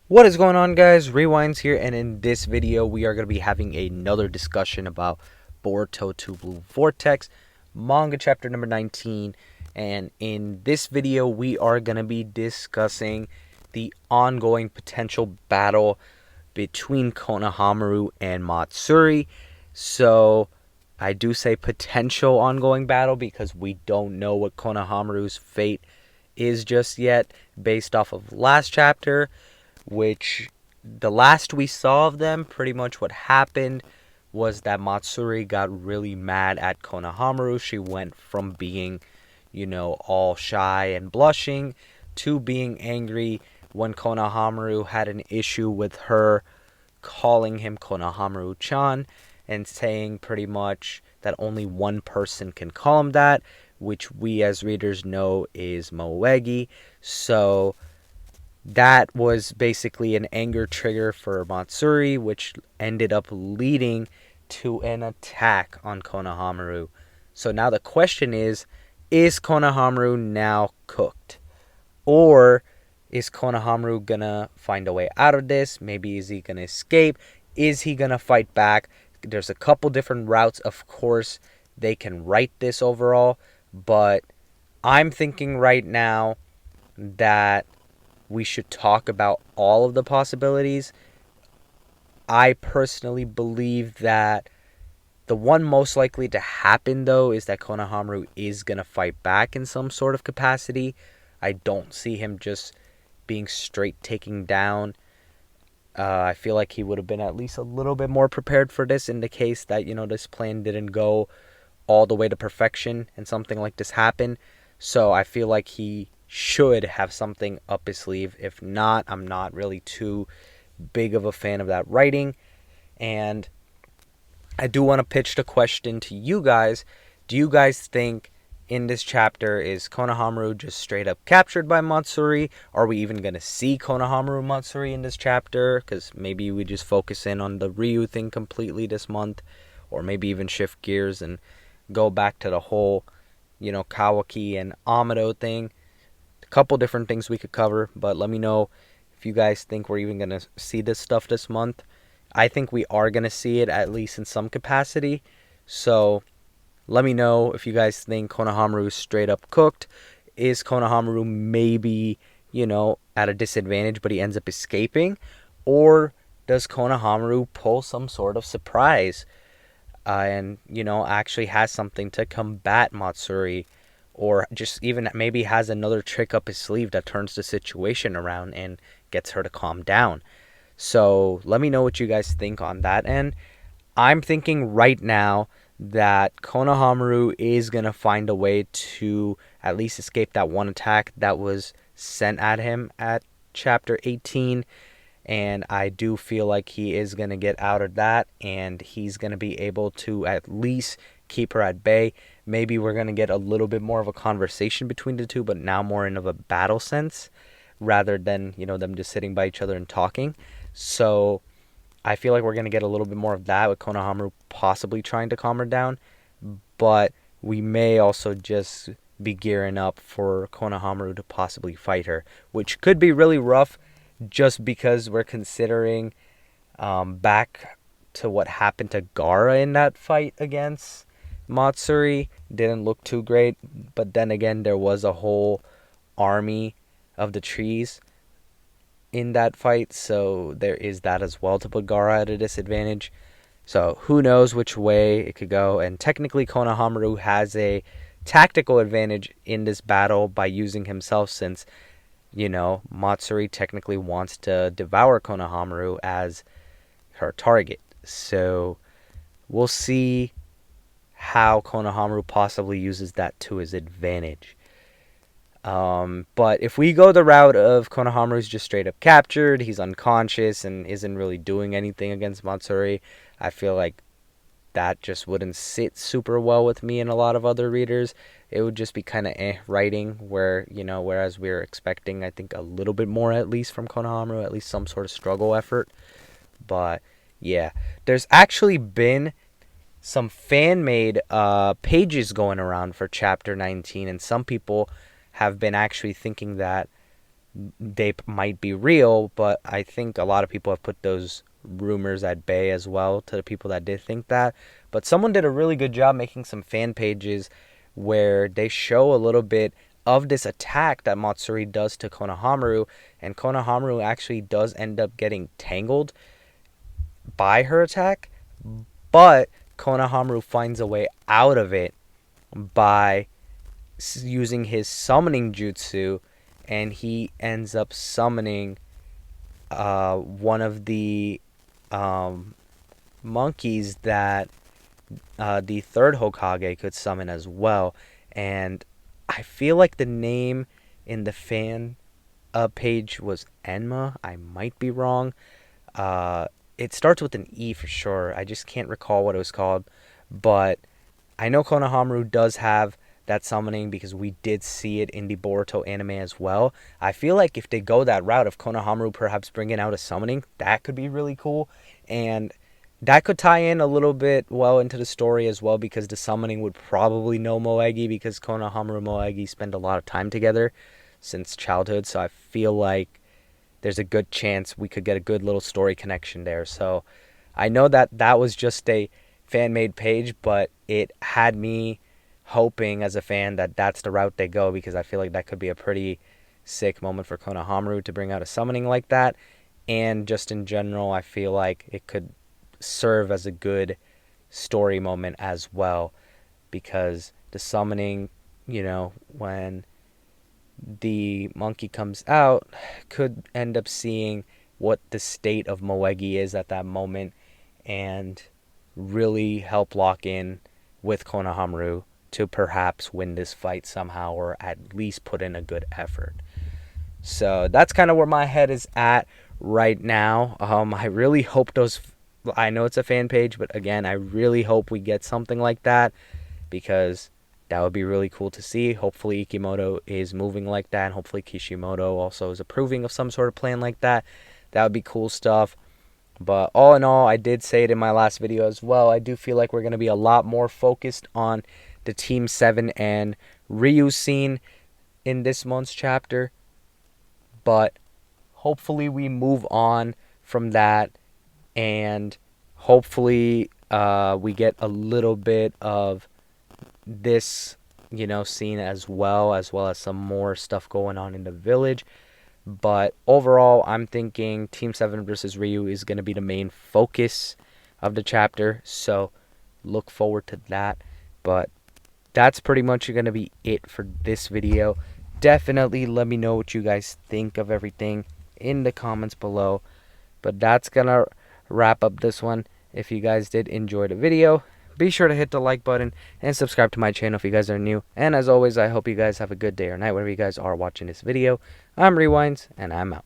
What is going on, guys? Rewinds here, and in this video we are going to be having another discussion about Boruto 2 Blue Vortex, manga chapter number 19, and in this video we are going to be discussing the ongoing potential battle between Konohamaru and Matsuri. So I do say potential ongoing battle because we don't know what Konohamaru's fate is just yet based off of last chapter, which the last we saw of them, pretty much what happened was that Matsuri got really mad at Konohamaru. She went from being, all shy and blushing to being angry when Konohamaru had an issue with her calling him Konohamaru-chan and saying pretty much that only one person can call him that, which we as readers know is Moegi. So that was basically an anger trigger for Matsuri, which ended up leading to an attack on Konohamaru. So now the question is Konohamaru now cooked? Or is Konohamaru gonna find a way out of this? Maybe is he gonna escape? Is he gonna fight back? There's a couple different routes. Of course, they can write this overall, but I'm thinking right now that we should talk about all of the possibilities. I personally believe that the one most likely to happen, though, is that Konohamaru is going to fight back in some sort of capacity. I don't see him just being straight taking down. I feel like he would have been at least a little bit more prepared for this in the case that, this plan didn't go all the way to perfection and something like this happened. So I feel like he should have something up his sleeve. If not, I'm not really too big of a fan of that writing. And I do want to pitch the question to you guys. Do you guys think in this chapter is Konohamaru just straight up captured by Matsuri? Are we even going to see Konohamaru Matsuri in this chapter? Because maybe we just focus in on the Ryu thing completely this month. Or maybe even shift gears and go back to the whole, Kawaki and Amado thing. A couple different things we could cover, but let me know if you guys think we're even going to see this stuff this month. I think we are going to see it, at least in some capacity. So let me know if you guys think Konohamaru is straight up cooked. Is Konohamaru maybe, at a disadvantage, but he ends up escaping? Or does Konohamaru pull some sort of surprise and, actually has something to combat Matsuri? Or just even maybe has another trick up his sleeve that turns the situation around and gets her to calm down. So let me know what you guys think on that end. I'm thinking right now that Konohamaru is going to find a way to at least escape that one attack that was sent at him at chapter 18. And I do feel like he is going to get out of that, and he's going to be able to at least keep her at bay. Maybe we're going to get a little bit more of a conversation between the two, but now more in of a battle sense rather than, them just sitting by each other and talking. So I feel like we're going to get a little bit more of that with Konohamaru possibly trying to calm her down, but we may also just be gearing up for Konohamaru to possibly fight her, which could be really rough just because we're considering back to what happened to Gaara in that fight against Matsuri. Didn't look too great, but then again, there was a whole army of the trees in that fight, so there is that as well to put Gaara at a disadvantage. So who knows which way it could go, and technically Konohamaru has a tactical advantage in this battle by using himself, since Matsuri technically wants to devour Konohamaru as her target. So we'll see how Konohamaru possibly uses that to his advantage. But if we go the route of Konohamaru's just straight up captured, he's unconscious and isn't really doing anything against Matsuri, I feel like that just wouldn't sit super well with me and a lot of other readers. It would just be kind of writing whereas we were expecting, I think, a little bit more at least from Konohamaru, at least some sort of struggle effort. But yeah, there's actually been some fan-made pages going around for chapter 19, and some people have been actually thinking that they might be real, but I think a lot of people have put those rumors at bay as well to the people that did think that. But someone did a really good job making some fan pages where they show a little bit of this attack that Matsuri does to Konohamaru, and Konohamaru actually does end up getting tangled by her attack, but Konohamaru finds a way out of it by using his summoning jutsu, and he ends up summoning one of the monkeys that the third Hokage could summon as well. And I feel like the name in the fan page was Enma. I might be wrong. It starts with an E for sure. I just can't recall what it was called. But I know Konohamaru does have that summoning because we did see it in the Boruto anime as well. I feel like if they go that route of Konohamaru perhaps bringing out a summoning, that could be really cool. And that could tie in a little bit well into the story as well, because the summoning would probably know Moegi, because Konohamaru and Moegi spend a lot of time together since childhood. So I feel like there's a good chance we could get a good little story connection there. So I know that that was just a fan-made page, but it had me hoping as a fan that that's the route they go, because I feel like that could be a pretty sick moment for Konohamaru to bring out a summoning like that. And just in general, I feel like it could serve as a good story moment as well, because the summoning, when the monkey comes out, could end up seeing what the state of Moegi is at that moment and really help lock in with Konohamaru to perhaps win this fight somehow, or at least put in a good effort. So that's kind of where my head is at right now. I really hope I know it's a fan page, but again, I really hope we get something like that, because that would be really cool to see. Hopefully Ikimoto is moving like that, and hopefully Kishimoto also is approving of some sort of plan like that. That would be cool stuff. But all in all, I did say it in my last video as well, I do feel like we're going to be a lot more focused on the Team 7 and Ryu scene in this month's chapter. But hopefully we move on from that, and hopefully we get a little bit of this, scene as well as some more stuff going on in the village. But overall, I'm thinking Team 7 versus Ryu is going to be the main focus of the chapter, so look forward to that. But that's pretty much going to be it for this video. Definitely let me know what you guys think of everything in the comments below. But that's going to wrap up this one. If you guys did enjoy the video, be sure to hit the like button and subscribe to my channel if you guys are new. And as always, I hope you guys have a good day or night wherever you guys are watching this video. I'm Rewinds, and I'm out.